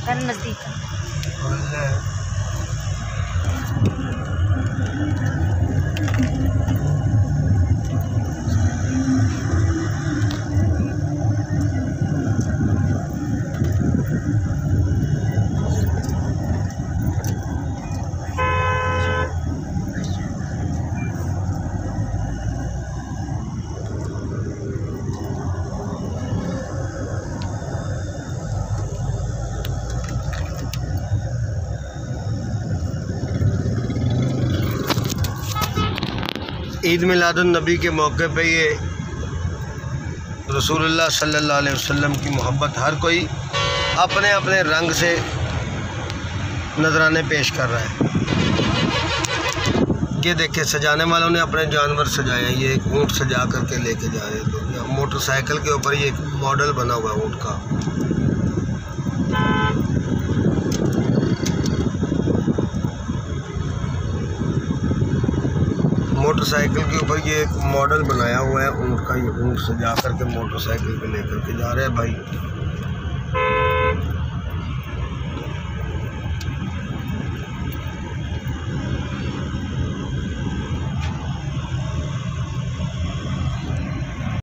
कर नज़दीक कर। ईद मिलादुन नबी के मौके पे ये रसूलुल्लाह सल्लल्लाहु अलैहि वसल्लम की मोहब्बत हर कोई अपने अपने रंग से नजराने पेश कर रहा है। ये देखे सजाने वालों ने अपने जानवर सजाए, ये एक ऊँट सजा करके लेके जा रहे हैं। तो मोटरसाइकिल के ऊपर ये एक मॉडल बना हुआ है ऊँट का। मोटरसाइकिल के ऊपर ये एक मॉडल बनाया हुआ है ऊँट का। ये ऊँट सजा करके मोटरसाइकिल पे लेकर के जा रहे हैं भाई।